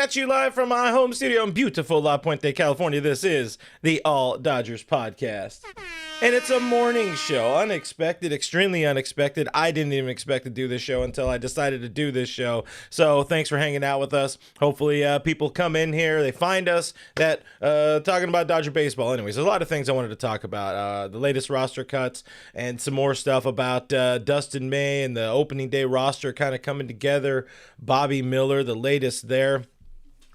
at you live from my home studio in beautiful La Puente, California. This is the All Dodgers Podcast. And it's a morning show. Unexpected, extremely unexpected. I didn't even expect to do this show until I decided to do this show. So thanks for hanging out with us. Hopefully people come in here, they find us that talking about Dodger baseball. Anyways, there's a lot of things I wanted to talk about. The latest roster cuts and some more stuff about Dustin May and the opening day roster kind of coming together. Bobby Miller, the latest there.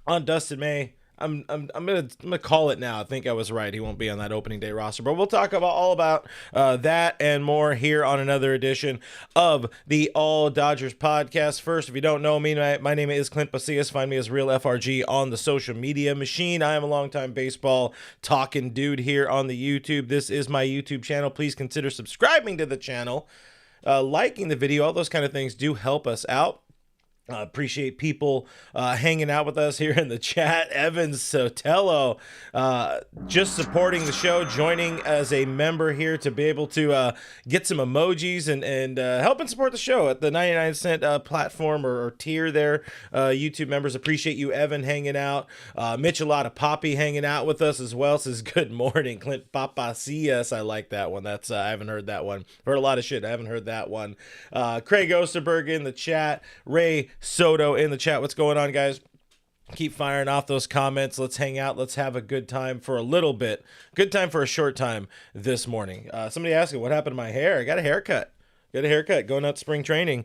On Dustin May, I'm gonna call it now. I think I was right. He won't be on that opening day roster, but we'll talk about all about that and more here on another edition of the All Dodgers Podcast. First, if you don't know me, my name is Clint Pasillas. Find me as Real FRG on the social media machine. I am a longtime baseball talking dude here on the YouTube. This is my YouTube channel. Please consider subscribing to the channel, liking the video. All those kind of things do help us out. Appreciate people hanging out with us here in the chat. Evan Sotelo just supporting the show, joining as a member here to be able to get some emojis and help and support the show at the 99-cent platform or tier there. YouTube members, appreciate you, Evan, hanging out. Michelada Poppy hanging out with us as well. Says, good morning, Clint Papacias. I like that one. That's I haven't heard that one. Heard a lot of shit. I haven't heard that one. Craig Osterberg in the chat. Ray Soto in the chat. What's going on, guys? Keep firing off those comments. Let's hang out. Let's have a good time for a little bit. Good time for a short time this morning. Somebody asking what happened to my hair. I got a haircut. Going out to spring training.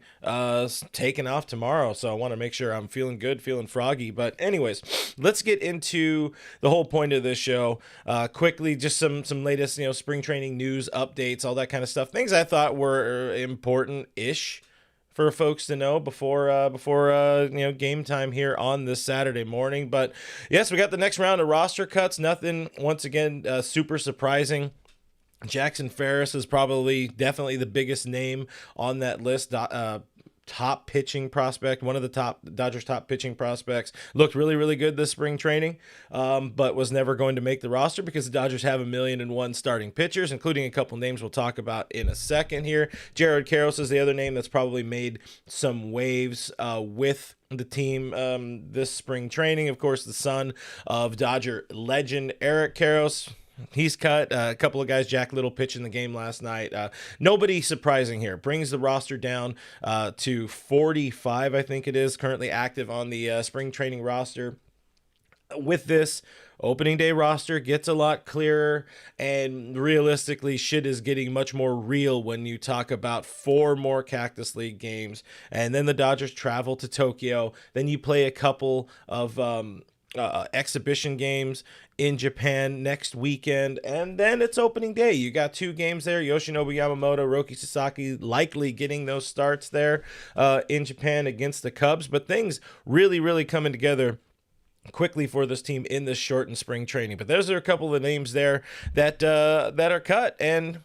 Taking off tomorrow, so I want to make sure I'm feeling good, feeling froggy. But anyways, let's get into the whole point of this show. Quickly, just some latest, spring training news, updates, all that kind of stuff. Things I thought were important-ish for folks to know before game time here on this Saturday morning. But yes, we got the next round of roster cuts. Nothing, once again, super surprising. Jackson Ferris is definitely the biggest name on that list. Top pitching prospect, one of the Dodgers top pitching prospects. Looked really, really good this spring training, but was never going to make the roster because the Dodgers have 1,000,001 starting pitchers, including a couple names we'll talk about in a second here. Jared Karros is the other name that's probably made some waves with the team this spring training. Of course, the son of Dodger legend Eric Karros. He's cut. A couple of guys, Jack Little pitching the game last night. Nobody surprising here. Brings the roster down to 45, I think it is, currently active on the spring training roster. With this opening day roster gets a lot clearer, and realistically shit is getting much more real when you talk about 4 more Cactus League games, and then the Dodgers travel to Tokyo. Then you play a couple of exhibition games in Japan next weekend, and then it's opening day. You got 2 games there. Yoshinobu Yamamoto, Roki Sasaki likely getting those starts there in Japan against the Cubs, but things really, really coming together quickly for this team in this shortened spring training. But those are a couple of names there that are cut, and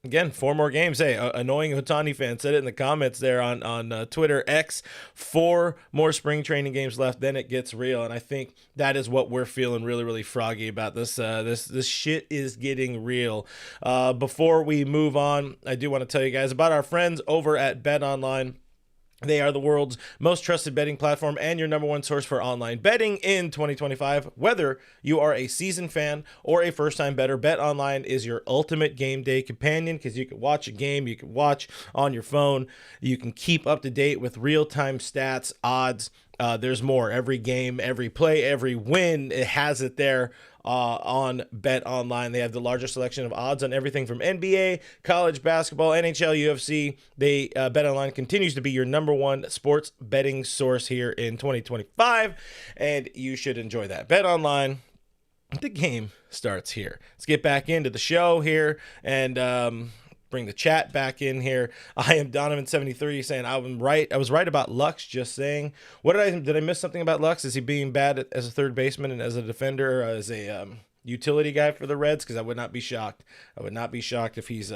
again, 4 more games. Hey, annoying Otani fan said it in the comments there on Twitter X. 4 more spring training games left, then it gets real, and I think that is what we're feeling really, really froggy about. This shit is getting real. Before we move on, I do want to tell you guys about our friends over at BetOnline. They are the world's most trusted betting platform and your number one source for online betting in 2025. Whether you are a seasoned fan or a first-time bettor, BetOnline is your ultimate game day companion because you can watch a game, you can watch on your phone, you can keep up to date with real-time stats, odds. There's more. Every game, every play, every win, it has it there on BetOnline. They have the largest selection of odds on everything from NBA, college basketball, NHL, UFC. BetOnline continues to be your number one sports betting source here in 2025, and you should enjoy that. BetOnline, the game starts here. Let's get back into the show here and bring the chat back in here. I am Donovan73 saying I was right about Lux. Just saying. Did I miss something about Lux? Is he being bad as a third baseman and as a defender, or as a utility guy for the Reds? Because I would not be shocked. I would not be shocked if he's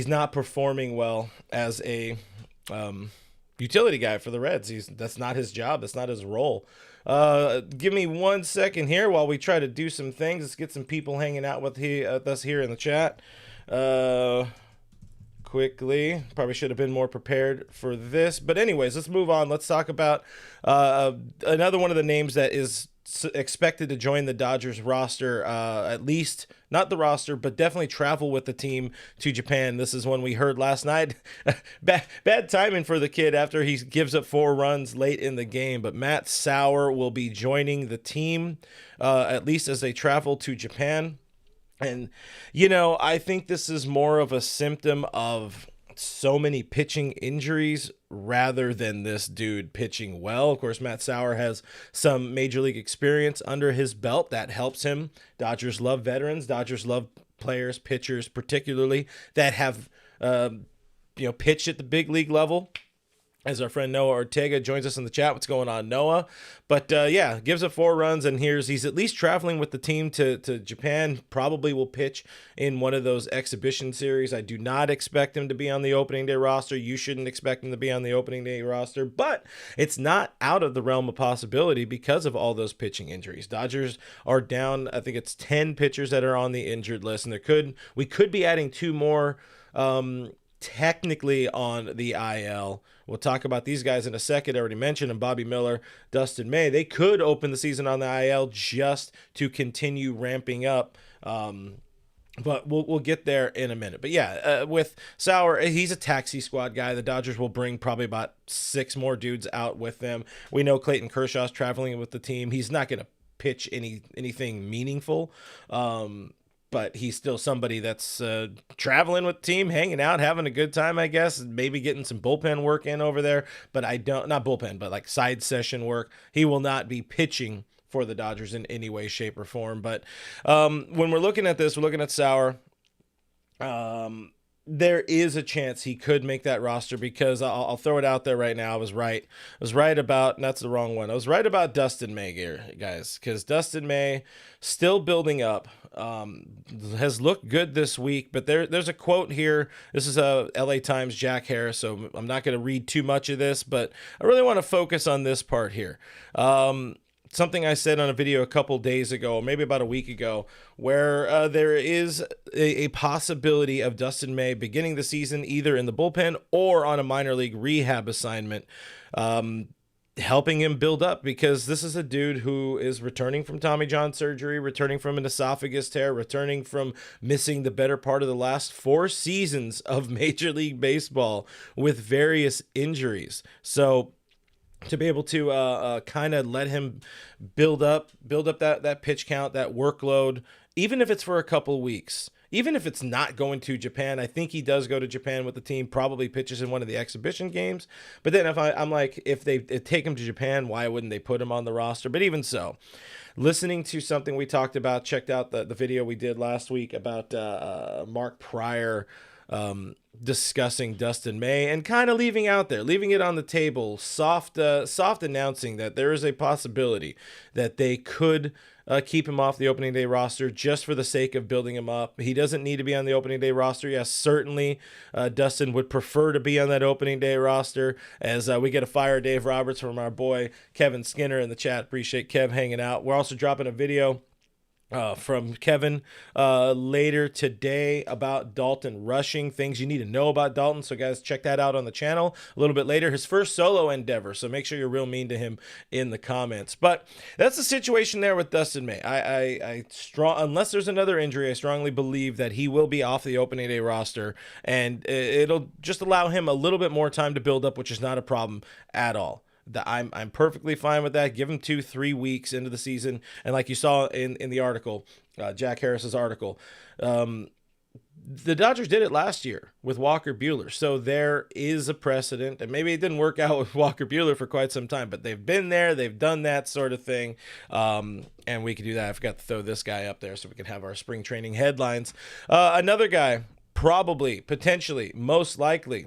not performing well as a utility guy for the Reds. That's not his job. That's not his role. Give me 1 second here while we try to do some things. Let's get some people hanging out with us here in the chat. quickly. Probably should have been more prepared for this. But anyways, let's move on. Let's talk about another one of the names that is expected to join the Dodgers roster, at least not the roster, but definitely travel with the team to Japan. This is one we heard last night. Bad timing for the kid after he gives up 4 runs late in the game. But Matt Sauer will be joining the team, at least as they travel to Japan. And, I think this is more of a symptom of so many pitching injuries rather than this dude pitching well. Of course, Matt Sauer has some major league experience under his belt. That helps him. Dodgers love veterans. Dodgers love players, pitchers particularly, that have, pitched at the big league level. As our friend Noah Ortega joins us in the chat. What's going on, Noah? But gives up 4 runs, and he's at least traveling with the team to Japan. Probably will pitch in one of those exhibition series. I do not expect him to be on the opening day roster. You shouldn't expect him to be on the opening day roster, but it's not out of the realm of possibility because of all those pitching injuries. Dodgers are down, I think it's 10 pitchers that are on the injured list, and we could be adding 2 more technically on the IL. We'll talk about these guys in a second. I already mentioned them, Bobby Miller, Dustin May. They could open the season on the IL just to continue ramping up. But we'll get there in a minute. But with Sauer, he's a taxi squad guy. The Dodgers will bring probably about 6 more dudes out with them. We know Clayton Kershaw's traveling with the team. He's not going to pitch anything meaningful. But he's still somebody that's traveling with the team, hanging out, having a good time, I guess, maybe getting some bullpen work in over there. But not bullpen, but like side session work. He will not be pitching for the Dodgers in any way, shape, or form. But when we're looking at this, we're looking at Sauer. There is a chance he could make that roster because I'll throw it out there right now. I was right about, that's the wrong one. I was right about Dustin May here, guys, because Dustin May still building up, has looked good this week, but there's a quote here. This is a LA Times Jack Harris, so I'm not going to read too much of this, but I really want to focus on this part here. Something I said on a video a couple days ago, maybe about a week ago, where there is a possibility of Dustin May beginning the season either in the bullpen or on a minor league rehab assignment, helping him build up, because this is a dude who is returning from Tommy John surgery, returning from an esophagus tear, returning from missing the better part of the last 4 seasons of Major League Baseball with various injuries. So to be able to kind of let him build up that pitch count, that workload, even if it's for a couple weeks, even if it's not going to Japan. I think he does go to Japan with the team, probably pitches in one of the exhibition games. But then if they take him to Japan, why wouldn't they put him on the roster? But even so, listening to something we talked about, checked out the video we did last week about Mark Pryor discussing Dustin May and kind of leaving it on the table, soft announcing that there is a possibility that they could keep him off the opening day roster just for the sake of building him up. He doesn't need to be on the opening day roster. Yes, certainly Dustin would prefer to be on that opening day roster, as we get a fire Dave Roberts from our boy Kevin Skinner in the chat. Appreciate Kev hanging out. We're also dropping a video from Kevin later today about Dalton rushing, things you need to know about Dalton. So guys, check that out on the channel a little bit later. His first solo endeavor, so make sure you're real mean to him in the comments. But that's the situation there with Dustin May. Unless there's another injury, I strongly believe that he will be off the opening day roster, and it'll just allow him a little bit more time to build up, which is not a problem at all. I'm perfectly fine with that. Give him 2-3 weeks into the season. And like you saw in the article, Jack Harris's article, the Dodgers did it last year with Walker Buehler. So there is a precedent, and maybe it didn't work out with Walker Buehler for quite some time, but they've been there, they've done that sort of thing. And we could do that. I forgot to throw this guy up there so we can have our spring training headlines. Another guy, probably, potentially, most likely,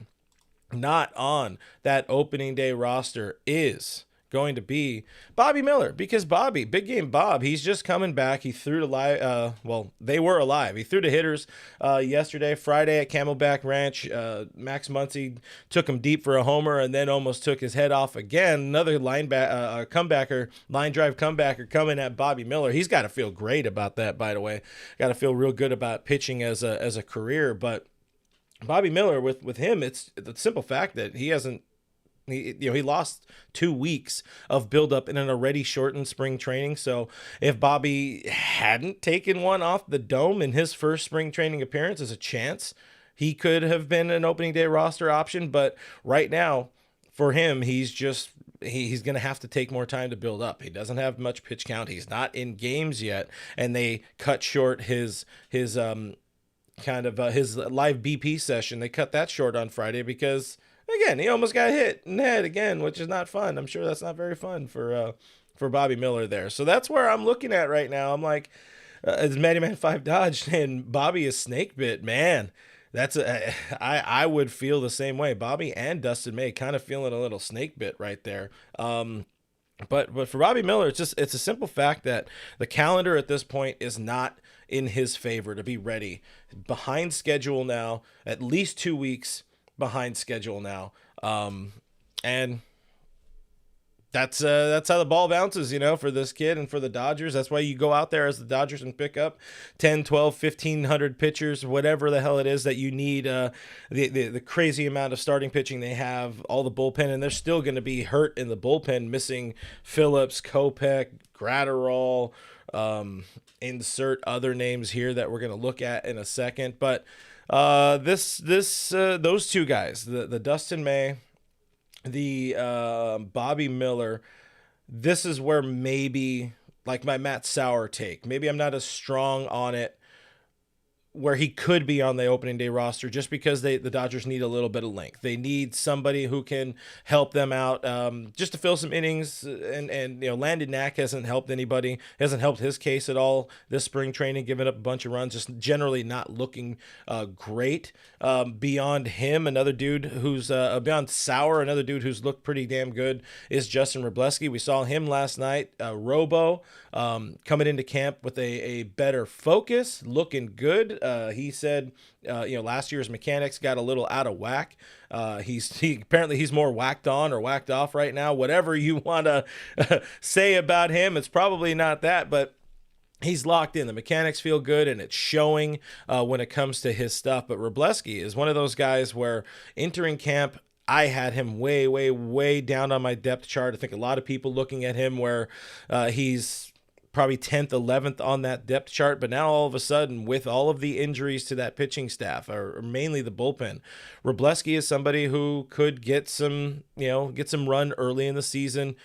not on that opening day roster is going to be Bobby Miller, because Bobby, big game Bob, he's just coming back. He threw to live. They were alive. He threw to hitters yesterday, Friday at Camelback Ranch. Max Muncy took him deep for a homer and then almost took his head off again. Another line drive comebacker coming at Bobby Miller. He's got to feel great about that, by the way. Got to feel real good about pitching as a career, but Bobby Miller, with him, it's the simple fact that he hasn't. He lost 2 weeks of buildup in an already shortened spring training. So if Bobby hadn't taken one off the dome in his first spring training appearance, there's a chance he could have been an opening day roster option. But right now, for him, he's going to have to take more time to build up. He doesn't have much pitch count. He's not in games yet, and they cut short his his live BP session. They cut that short on Friday because, again, he almost got hit in the head again, which is not fun. I'm sure that's not very fun for Bobby Miller there. So that's where I'm looking at right now. I'm like, as Matty Man 5 dodged and Bobby is snake bit, man. I would feel the same way. Bobby and Dustin May kind of feeling a little snake bit right there. But for Bobby Miller, it's a simple fact that the calendar at this point is not in his favor to be ready. Behind schedule now, at least 2 weeks behind schedule now. And that's how the ball bounces, for this kid and for the Dodgers. That's why you go out there as the Dodgers and pick up 10, 12, 1,500 pitchers, whatever the hell it is that you need, the crazy amount of starting pitching they have, all the bullpen, and they're still going to be hurt in the bullpen, missing Phillips, Kopech, Gratterall, insert other names here that we're going to look at in a second. But those two guys, the Dustin May, the Bobby Miller, this is where maybe, like my Matt Sauer take, maybe I'm not as strong on it, where he could be on the opening day roster, just because the Dodgers need a little bit of length. They need somebody who can help them out, just to fill some innings. And Landon Knack hasn't helped anybody, hasn't helped his case at all this spring training, giving up a bunch of runs, just generally not looking great. Beyond him, another dude who's beyond Sauer, another dude who's looked pretty damn good is Justin Wroblewski. We saw him last night, Robo, coming into camp with a better focus, looking good. He said, last year's mechanics got a little out of whack. Apparently he's more whacked on or whacked off right now. Whatever you want to say about him, it's probably not that, but he's locked in. The mechanics feel good, and it's showing when it comes to his stuff. But Wroblewski is one of those guys where entering camp, I had him way, way, way down on my depth chart. I think a lot of people looking at him where he's probably 10th, 11th on that depth chart. But now all of a sudden, with all of the injuries to that pitching staff, or mainly the bullpen, Wroblewski is somebody who could get some run early in the season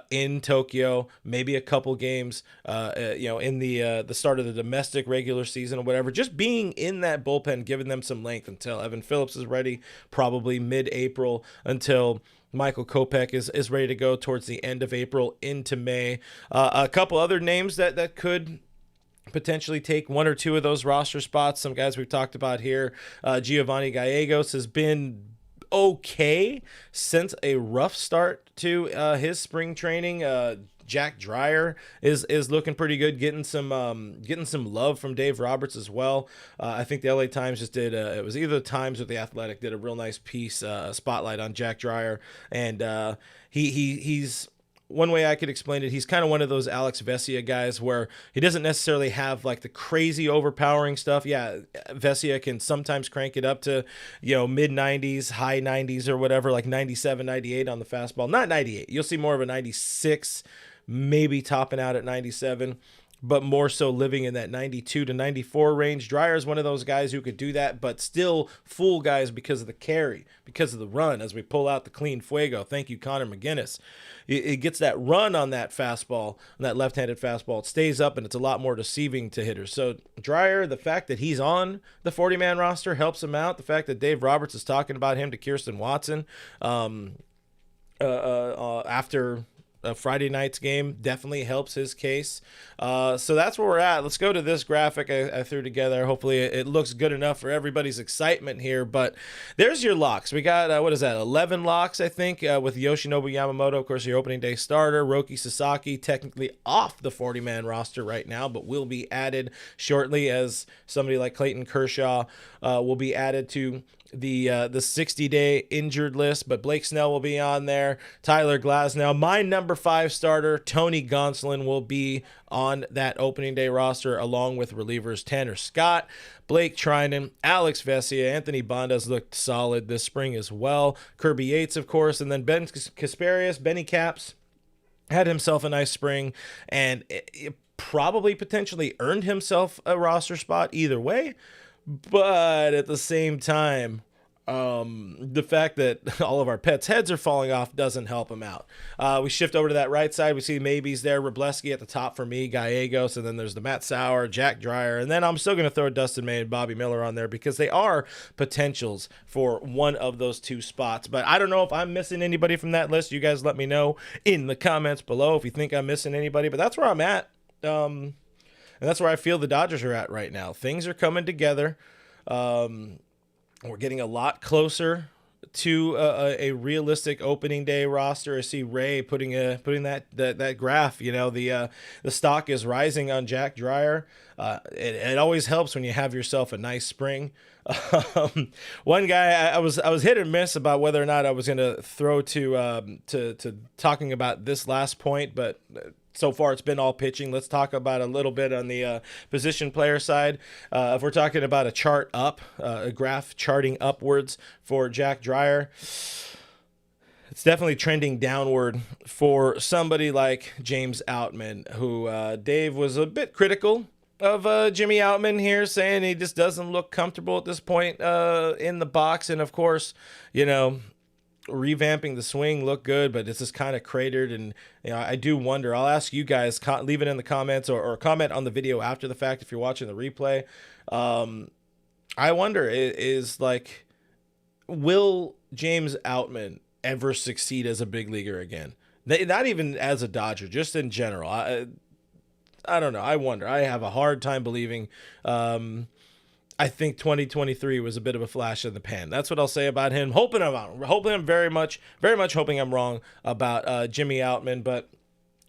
in Tokyo, maybe a couple games, in the start of the domestic regular season or whatever. Just being in that bullpen, giving them some length until Evan Phillips is ready, probably mid-April, until Michael Kopech is ready to go towards the end of April into May. A couple other names that could potentially take one or two of those roster spots. Some guys we've talked about here. Giovanni Gallegos has been okay since a rough start to his spring training. Jack Dreyer is looking pretty good, getting some love from Dave Roberts as well. I think the LA Times just did it was either the Times or the Athletic did a real nice piece, spotlight on Jack Dreyer, and he's one way I could explain it, he's kind of one of those Alex Vesia guys where he doesn't necessarily have like the crazy overpowering stuff. Yeah, Vesia can sometimes crank it up to, mid 90s, high 90s or whatever, like 97, 98 on the fastball. Not 98. You'll see more of a 96, maybe topping out at 97, but more so living in that 92 to 94 range. Dreyer is one of those guys who could do that, but still fool guys because of the carry, because of the run as we pull out the clean fuego. Thank you, Connor McGinnis. It gets that run on that fastball, on that left-handed fastball. It stays up, and it's a lot more deceiving to hitters. So Dreyer, the fact that he's on the 40-man roster helps him out. The fact that Dave Roberts is talking about him to Kirsten Watson after Friday night's game definitely helps his case. So that's where we're at. Let's go to this graphic I threw together. Hopefully it looks good enough for everybody's excitement here. But there's your locks. We got, 11 locks, I think, with Yoshinobu Yamamoto, of course, your opening day starter. Roki Sasaki, technically off the 40-man roster right now, but will be added shortly, as somebody like Clayton Kershaw will be added to the 60-day injured list, but Blake Snell will be on there. Tyler Glasnow, my number 5 starter, Tony Gonsolin, will be on that opening day roster, along with relievers Tanner Scott, Blake Trinan, Alex Vesia, Anthony Bonda's looked solid this spring as well. Kirby Yates, of course, and then Ben Kasparius, Benny Caps, had himself a nice spring, and it probably potentially earned himself a roster spot either way. But at the same time, the fact that all of our pets' heads are falling off doesn't help him out. We shift over to that right side. We see maybes there. Wroblewski at the top for me, Gallegos, and then there's the Matt Sauer, Jack Dreyer, and then I'm still going to throw Dustin May and Bobby Miller on there because they are potentials for one of those 2 spots. But I don't know if I'm missing anybody from that list. You guys let me know in the comments below if you think I'm missing anybody. But that's where I'm at. And that's where I feel the Dodgers are at right now. Things are coming together. We're getting a lot closer to a realistic opening day roster. I see Ray putting that graph. You know, the stock is rising on Jack Dreyer. It always helps when you have yourself a nice spring. One guy I was hit or miss about whether or not I was going to throw to talking about this last point, but so far it's been all pitching. Let's talk about a little bit on the position player side. If we're talking about a chart up, a graph charting upwards for Jack Dreyer, it's definitely trending downward for somebody like James Outman, who Dave was a bit critical of Jimmy Outman here, saying he just doesn't look comfortable at this point in the box. And of course, you know, revamping the swing looked good, but it's just kind of cratered. And you know, I do wonder, I'll ask you guys, leave it in the comments or comment on the video after the fact if you're watching the replay. I wonder, is like, will James Outman ever succeed as a big leaguer again? Not even as a Dodger, just in general. I don't know. I wonder. I have a hard time believing. I think 2023 was a bit of a flash in the pan. That's what I'll say about him. I'm very much hoping I'm wrong about Jimmy Outman, but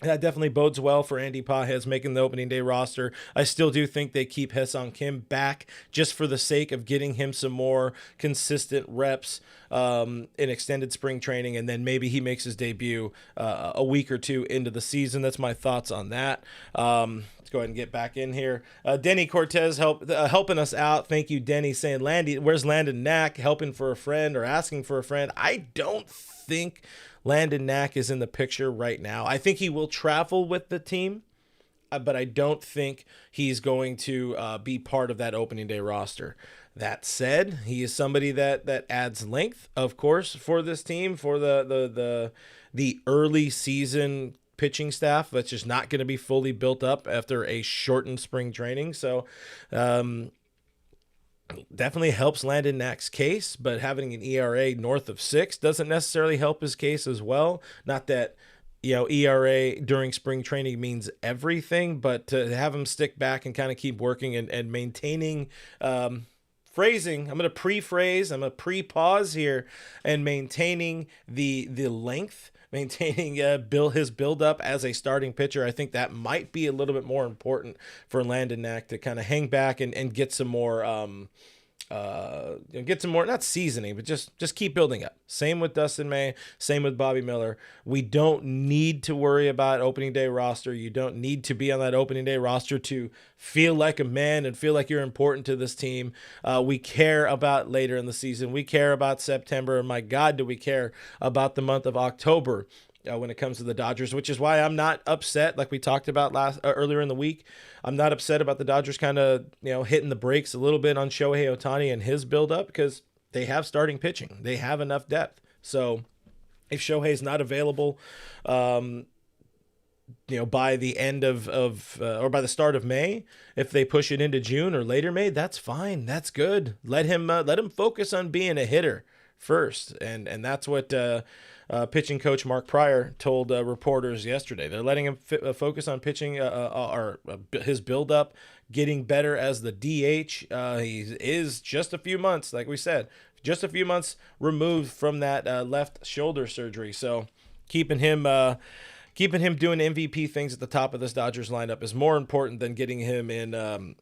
that definitely bodes well for Andy Pages making the opening day roster. I still do think they keep Ha-Seong Kim back just for the sake of getting him some more consistent reps in extended spring training, and then maybe he makes his debut a week or 2 into the season. That's my thoughts on that. Let's go ahead and get back in here. Denny Cortez helping us out. Thank you, Denny, saying, where's Landon Knack, helping for a friend or asking for a friend? I don't think Landon Knack is in the picture right now. I think he will travel with the team, but I don't think he's going to be part of that opening day roster. That said, he is somebody that adds length, of course, for this team, for the early season pitching staff that's just not going to be fully built up after a shortened spring training. So definitely helps Landon Knack's case, but having an ERA north of 6 doesn't necessarily help his case as well. Not that, you know, ERA during spring training means everything, but to have him stick back and kind of keep working and maintaining phrasing. I'm going to pre-phrase, I'm going to pre-pause here, and maintaining the length, maintaining his build-up as a starting pitcher. I think that might be a little bit more important for Landon Knack to kind of hang back and get some more, not seasoning, but just keep building up. Same with Dustin May, same with Bobby Miller. We don't need to worry about opening day roster. You don't need to be on that opening day roster to feel like a man and feel like you're important to this team. We care about later in the season. We care about September. And my God, do we care about the month of October when it comes to the Dodgers, which is why I'm not upset, like we talked about earlier in the week. I'm not upset about the Dodgers kind of, hitting the brakes a little bit on Shohei Ohtani and his buildup, because they have starting pitching. They have enough depth. So if Shohei's not available, by the end of or by the start of May, if they push it into June or later May, that's fine. That's good. Let him focus on being a hitter first. And that's what pitching coach Mark Pryor told reporters yesterday. They're letting him focus on pitching his buildup, getting better as the DH. He is just a few months, like we said, just a few months removed from that left shoulder surgery. So keeping him doing MVP things at the top of this Dodgers lineup is more important than getting him in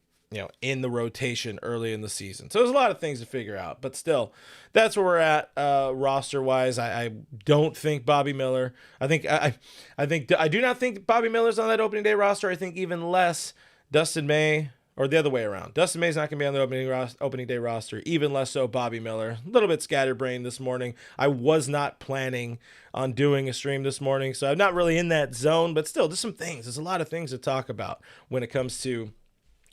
in the rotation early in the season. So there's a lot of things to figure out, but still, that's where we're at roster wise. I don't think Bobby Miller. I do not think Bobby Miller's on that opening day roster. I think even less Dustin May, or the other way around. Dustin May's not going to be on the opening day roster, even less so Bobby Miller. A little bit scatterbrained this morning. I was not planning on doing a stream this morning, so I'm not really in that zone, but still, there's some things. There's a lot of things to talk about when it comes to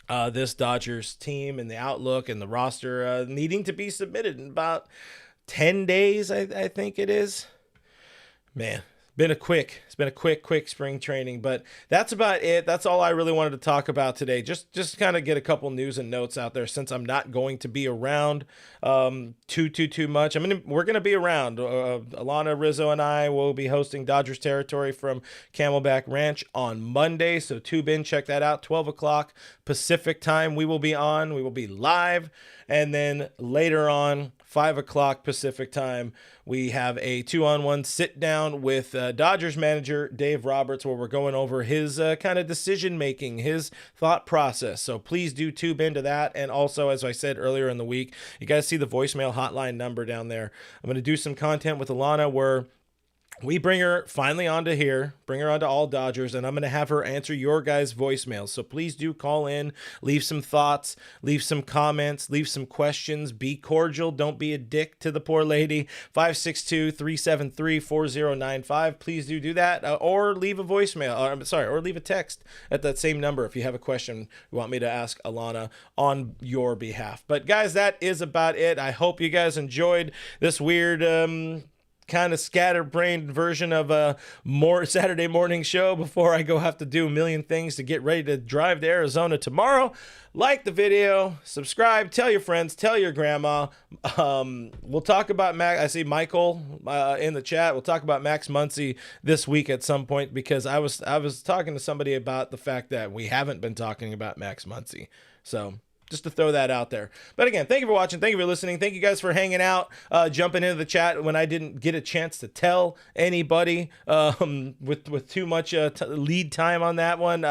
this Dodgers team and the outlook and the roster needing to be submitted in about 10 days, I think it is. Man, it's been a quick spring training, but that's about it. That's all I really wanted to talk about today. Just kind of get a couple news and notes out there since I'm not going to be around too much. We're going to be around. Alana, Rizzo, and I will be hosting Dodgers Territory from Camelback Ranch on Monday. So tube in, check that out. 12 o'clock Pacific time. We will be on. We will be live. And then later on, 5 o'clock Pacific time, we have a 2-on-1 sit down with Dodgers manager Dave Roberts, where we're going over his kind of decision making, his thought process. So please do tube into that. And also, as I said earlier in the week, you guys see the voicemail hotline number down there. I'm going to do some content with Alana where we bring her finally onto here, bring her onto All Dodgers, and I'm going to have her answer your guys' voicemails. So please do call in, leave some thoughts, leave some comments, leave some questions. Be cordial. Don't be a dick to the poor lady. 562-373-4095. Please do that. Or leave a voicemail, or leave a text at that same number if you have a question you want me to ask Alana on your behalf. But guys, that is about it. I hope you guys enjoyed this weird kind of scatterbrained version of a more Saturday morning show before I go have to do a million things to get ready to drive to Arizona tomorrow. Like the video, subscribe, tell your friends, tell your grandma. We'll talk about Max. I see Michael in the chat. We'll talk about Max Muncy this week at some point, because I was talking to somebody about the fact that we haven't been talking about Max Muncy. So just to throw that out there. But again, thank you for watching. Thank you for listening. Thank you guys for hanging out, jumping into the chat when I didn't get a chance to tell anybody with too much lead time on that one.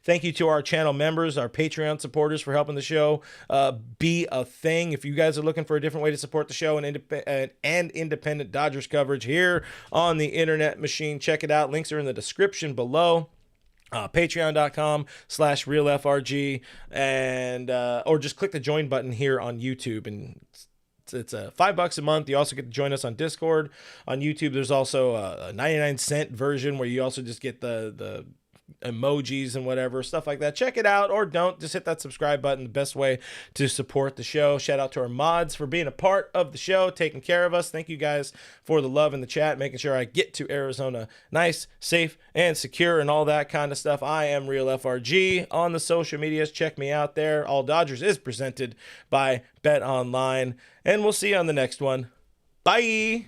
Thank you to our channel members, our Patreon supporters, for helping the show be a thing. If you guys are looking for a different way to support the show and independent Dodgers coverage here on the internet machine, check it out. Links are in the description below. Patreon.com/RealFRG, and or just click the join button here on YouTube, and it's $5 a month. You also get to join us on Discord. On YouTube, there's also a 99-cent version where you also just get the emojis and whatever, stuff like that. Check it out, or don't. Just hit that subscribe button. The best way to support the show. Shout out to our mods for being a part of the show, taking care of us. Thank you guys for the love in the chat, making sure I get to Arizona nice, safe, and secure, and all that kind of stuff. I am Real FRG on the social medias. Check me out there. All Dodgers is presented by Bet Online, and we'll see you on the next one. Bye.